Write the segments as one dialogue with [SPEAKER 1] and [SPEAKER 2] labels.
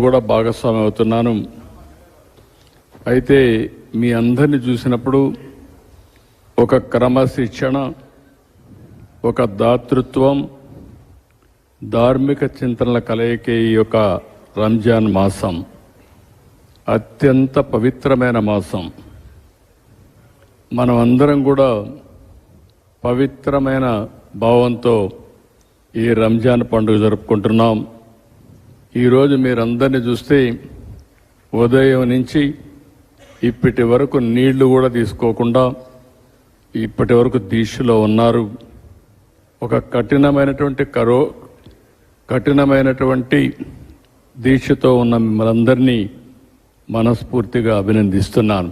[SPEAKER 1] కూడా భాగస్వామి అవుతున్నాను. అయితే మీ అందరిని చూసినప్పుడు ఒక క్రమశిక్షణ, ఒక దాతృత్వం, ధార్మిక చింతనల కలయికే ఈ యొక్క రంజాన్ మాసం అత్యంత పవిత్రమైన మాసం. మనం అందరం కూడా పవిత్రమైన భావంతో ఈ రంజాన్ పండుగ జరుపుకుంటున్నాం. ఈరోజు మీరందరినీ చూస్తే ఉదయం నుంచి ఇప్పటి వరకు నీళ్లు కూడా తీసుకోకుండా ఇప్పటి వరకు దీక్షలో ఉన్నారు. ఒక కఠినమైనటువంటి దీక్షతో ఉన్న మిమ్మల్ందరినీ మనస్ఫూర్తిగా అభినందిస్తున్నాను.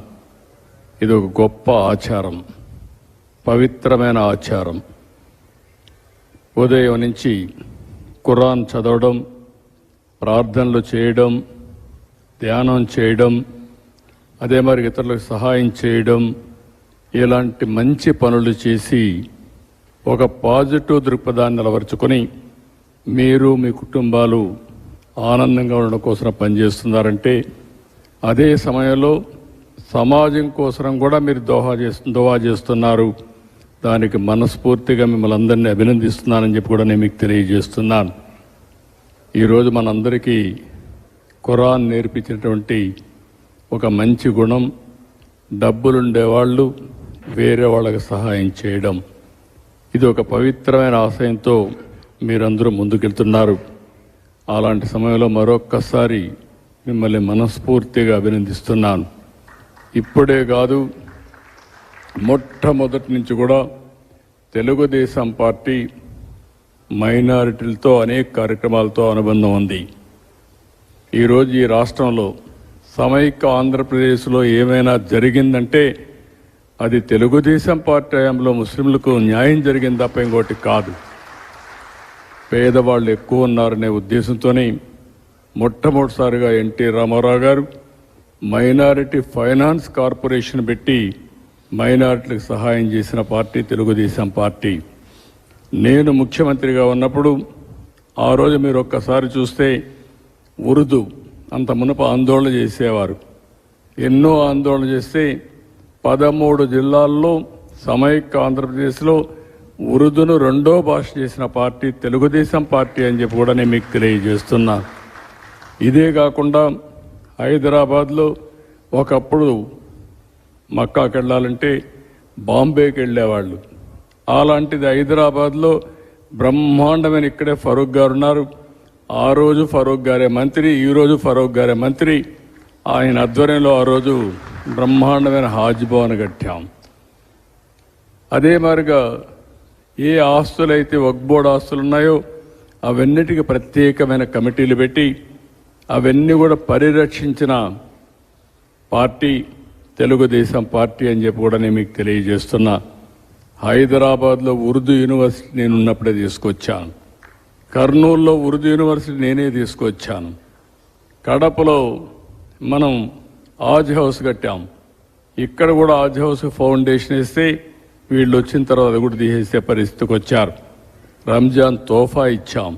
[SPEAKER 1] ఇది ఒక గొప్ప ఆచారం, పవిత్రమైన ఆచారం. ఉదయం నుంచి ఖురాన్ చదవడం, ప్రార్థనలు చేయడం, ధ్యానం చేయడం, అదే మరి ఇతరులకు సహాయం చేయడం, ఇలాంటి మంచి పనులు చేసి ఒక పాజిటివ్ దృక్పథాన్ని నిలవరుచుకొని మీరు మీ కుటుంబాలు ఆనందంగా ఉండడం కోసం పనిచేస్తున్నారంటే, అదే సమయంలో సమాజం కోసం కూడా మీరు దోహా చేస్తున్నారు. దానికి మనస్ఫూర్తిగా మిమ్మల్ని అందరినీ అభినందిస్తున్నానని చెప్పి కూడా నేను మీకు తెలియజేస్తున్నాను. ఈరోజు మనందరికీ ఖురాన్ నేర్పించినటువంటి ఒక మంచి గుణం, డబ్బులుండేవాళ్ళు వేరే వాళ్ళకి సహాయం చేయడం. ఇది ఒక పవిత్రమైన ఆశయంతో మీరందరూ ముందుకెళ్తున్నారు. అలాంటి సమయంలో మరొక్కసారి మిమ్మల్ని మనస్ఫూర్తిగా అభినందిస్తున్నాను. ఇప్పుడే కాదు, మొట్టమొదటి నుంచి కూడా తెలుగుదేశం పార్టీ మైనారిటీలతో అనేక కార్యక్రమాలతో అనుబంధం ఉంది. ఈరోజు ఈ రాష్ట్రంలో సమైక్య ఆంధ్రప్రదేశ్లో ఏమైనా జరిగిందంటే అది తెలుగుదేశం పార్టీ హయాంలో ముస్లింలకు న్యాయం జరిగింది తప్ప ఇంకోటి కాదు. పేదవాళ్ళు ఎక్కువ ఉన్నారనే ఉద్దేశంతోనే మొట్టమొదటిసారిగా ఎన్టీ రామారావు గారు మైనారిటీ ఫైనాన్స్ కార్పొరేషన్ పెట్టి మైనారిటీలకు సహాయం చేసిన పార్టీ తెలుగుదేశం పార్టీ. నేను ముఖ్యమంత్రిగా ఉన్నప్పుడు ఆ రోజు మీరు ఒక్కసారి చూస్తే ఉర్దూ అంత మునుపు ఆందోళన చేసేవారు. ఎన్నో ఆందోళన చేస్తే 13 జిల్లాల్లో సమైక్య ఆంధ్రప్రదేశ్లో ఉర్దూను రెండో భాష చేసిన పార్టీ తెలుగుదేశం పార్టీ అని చెప్పి కూడా నేను మీకు తెలియజేస్తున్నా. ఇదే కాకుండా హైదరాబాద్లో ఒకప్పుడు మక్కాకి వెళ్ళాలంటే బాంబేకి వెళ్ళేవాళ్ళు. అలాంటిది హైదరాబాద్లో బ్రహ్మాండమైన ఇక్కడే ఫరూక్ గారు ఉన్నారు. ఆ రోజు ఫరూక్ గారే మంత్రి, ఈరోజు ఫరూక్ గారే మంత్రి. ఆయన ఆధ్వర్యంలో ఆ రోజు బ్రహ్మాండమైన హాజ్ భవన్ కట్టాం. అదే మాదిరిగా ఏ ఆస్తులైతే వక్ఫ్ బోర్డు ఆస్తులు ఉన్నాయో అవన్నిటికీ ప్రత్యేకమైన కమిటీలు పెట్టి అవన్నీ కూడా పరిరక్షించిన పార్టీ తెలుగుదేశం పార్టీ అని చెప్పి కూడా నేను మీకు తెలియజేస్తున్నా. హైదరాబాద్లో ఉర్దూ యూనివర్సిటీ నేను ఉన్నప్పుడే తీసుకొచ్చాను. కర్నూలులో ఉర్దూ యూనివర్సిటీ నేనే తీసుకొచ్చాను. కడపలో మనం ఆజ్ హౌస్ కట్టాం. ఇక్కడ కూడా ఆజ్ హౌస్ ఫౌండేషన్ వేస్తే వీళ్ళు వచ్చిన తర్వాత కూడా తీసేసే పరిస్థితికి వచ్చారు. రంజాన్ తోఫా ఇచ్చాం.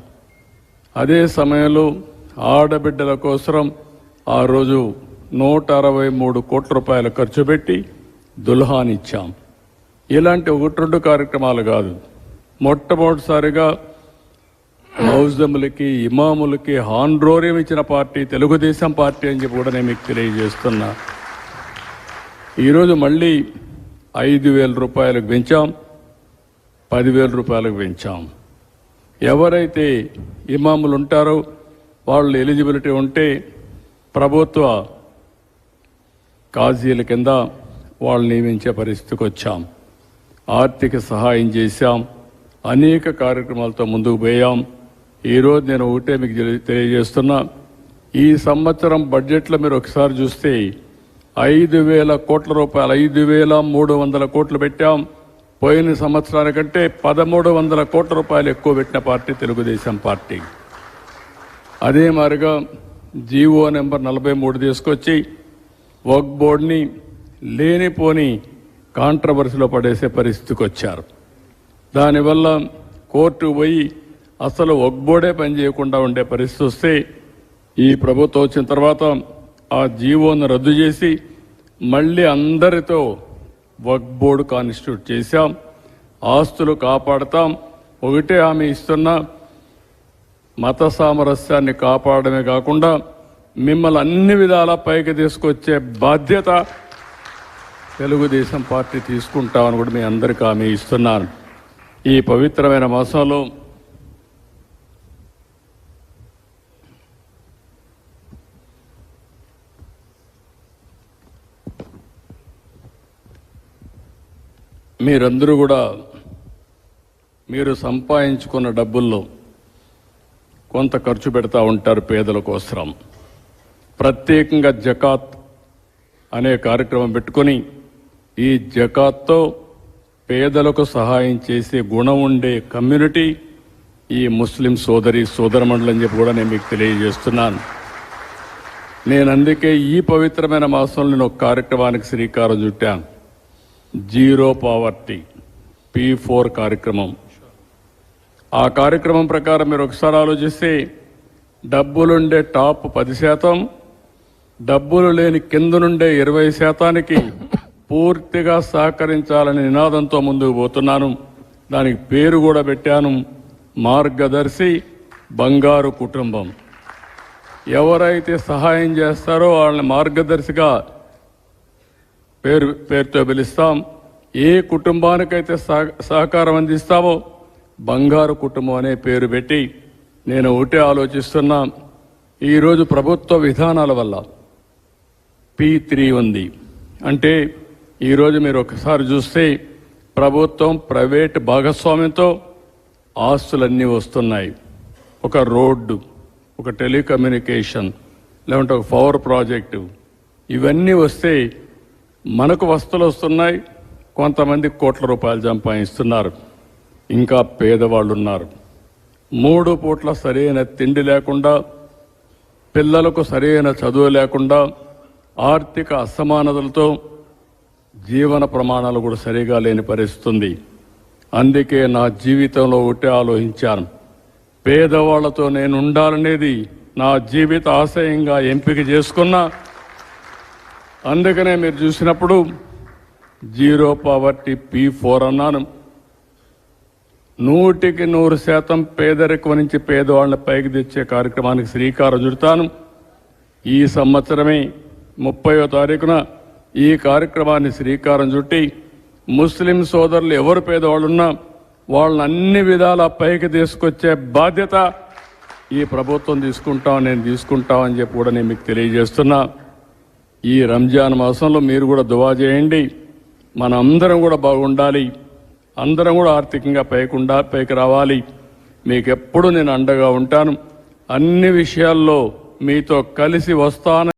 [SPEAKER 1] అదే సమయంలో ఆడబిడ్డల కోసం ఆ రోజు 163 కోట్ల రూపాయలు ఖర్చు పెట్టి దుల్హాన్ ఇచ్చాం. ఇలాంటి 1-2 కార్యక్రమాలు కాదు, మొట్టమొదటిసారిగా మౌజములకి ఇమాములకి హాన్రోరియం ఇచ్చిన పార్టీ తెలుగుదేశం పార్టీ అని చెప్పి కూడా నేను మీకు తెలియజేస్తున్నా. ఈరోజు మళ్ళీ 5,000 రూపాయలకు పెంచాం, 10,000 రూపాయలకు పెంచాం. ఎవరైతే ఇమాములు ఉంటారో వాళ్ళు ఎలిజిబిలిటీ ఉంటే ప్రభుత్వ కాజీల కింద వాళ్ళు నియమించే పరిస్థితికి వచ్చాం. ఆర్థిక సహాయం చేశాం, అనేక కార్యక్రమాలతో ముందుకు పోయాం. ఈరోజు నేను ఒకటే మీకు తెలియజేస్తున్నా, ఈ సంవత్సరం బడ్జెట్లో మీరు ఒకసారి చూస్తే 5,000 కోట్ల రూపాయలు, 5,300 కోట్లు పెట్టాం. పోయిన సంవత్సరానికంటే 1,300 కోట్ల రూపాయలు ఎక్కువ పెట్టిన పార్టీ తెలుగుదేశం పార్టీ. అదే మాదిరిగా జీవో నెంబర్ 43 తీసుకొచ్చి వక్ఫ్ బోర్డుని లేనిపోని కాంట్రవర్సీలో పడేసే పరిస్థితికి వచ్చారు. దానివల్ల కోర్టుకు పోయి అసలు వక్ఫ్ బోర్డే పనిచేయకుండా ఉండే పరిస్థితి వస్తే ఈ ప్రభుత్వం వచ్చిన తర్వాత ఆ జీవోను రద్దు చేసి మళ్ళీ అందరితో వక్ఫ్ బోర్డు కాన్స్టిట్యూట్ చేశాం. ఆస్తులు కాపాడతాం. ఒకటే హామీ ఇస్తున్నా, మత సామరస్యాన్ని కాపాడమే కాకుండా మిమ్మల్ని అన్ని విధాలా పైకి తీసుకొచ్చే బాధ్యత తెలుగుదేశం పార్టీ తీసుకుంటామని కూడా మీ అందరికీ హామీ ఇస్తున్నాను. ఈ పవిత్రమైన మాసంలో మీరందరూ కూడా మీరు సంపాదించుకున్న డబ్బుల్లో కొంత ఖర్చు పెడతా ఉంటారు పేదల కోసం. ప్రత్యేకంగా జకాత్ అనే కార్యక్రమం పెట్టుకొని ఈ జకాత్తో పేదలకు సహాయం చేసే గుణం ఉండే కమ్యూనిటీ ఈ ముస్లిం సోదరమండలి అని చెప్పి కూడా నేను మీకు తెలియజేస్తున్నాను. నేను అందుకే ఈ పవిత్రమైన మాసంలో నేను ఒక కార్యక్రమానికి శ్రీకారం చుట్టాను. జీరో పావర్టీ P4 కార్యక్రమం. ఆ కార్యక్రమం ప్రకారం మీరు ఒకసారి ఆలోచిస్తే డబ్బులుండే టాప్ 10%, డబ్బులు లేని కింద నుండే 20%కి పూర్తిగా సహకరించాలని నినాదంతో ముందుకు పోతున్నాను. దానికి పేరు కూడా పెట్టాను, మార్గదర్శి బంగారు కుటుంబం. ఎవరైతే సహాయం చేస్తారో వాళ్ళని మార్గదర్శిగా పేరుతో పిలుస్తాం. ఏ కుటుంబానికైతే సహకారం అందిస్తామో బంగారు కుటుంబం అనే పేరు పెట్టి నేను ఒకటే ఆలోచిస్తున్నా. ఈరోజు ప్రభుత్వ విధానాల వల్ల P3 ఉంది. అంటే ఈరోజు మీరు ఒకసారి చూస్తే ప్రభుత్వం ప్రైవేట్ భాగస్వామ్యంతో ఆస్తులన్నీ వస్తున్నాయి. ఒక రోడ్డు, ఒక టెలికమ్యూనికేషన్, లేదంటే ఒక పవర్ ప్రాజెక్టు, ఇవన్నీ వస్తే మనకు వస్తువులు వస్తున్నాయి. కొంతమంది కోట్ల రూపాయలు సంపాదిస్తున్నారు. ఇంకా పేదవాళ్ళు ఉన్నారు. 3 పూట్ల సరైన తిండి లేకుండా, పిల్లలకు సరైన చదువు లేకుండా, ఆర్థిక అసమానతలతో జీవన ప్రమాణాలు కూడా సరిగా లేని పరిస్థితి. అందుకే నా జీవితంలో ఒకటే ఆలోచించాను, పేదవాళ్లతో నేను ఉండాలనేది నా జీవిత ఆశయంగా ఎంపిక చేసుకున్నా. అందుకనే మీరు చూసినప్పుడు జీరో పావర్టీ P4 అన్నాను. 100% పేదరికం నుంచి పేదవాళ్ళని పైకి తెచ్చే కార్యక్రమానికి శ్రీకారం చుడతాను. ఈ సంవత్సరమే 30వ తారీఖున ఈ కార్యక్రమాన్ని శ్రీకారం చుట్టి ముస్లిం సోదరులు ఎవరు పేదవాళ్ళున్నా వాళ్ళని అన్ని విధాలా పైకి తీసుకొచ్చే బాధ్యత ఈ ప్రభుత్వం నేను తీసుకుంటామని చెప్పి కూడా నేను మీకు తెలియజేస్తున్నా. ఈ రంజాన్ మాసంలో మీరు కూడా దువా చేయండి. మన అందరం కూడా బాగుండాలి, అందరం కూడా ఆర్థికంగా పైకి రావాలి. మీకు ఎప్పుడు నేను అండగా ఉంటాను. అన్ని విషయాల్లో మీతో కలిసి వస్తాను.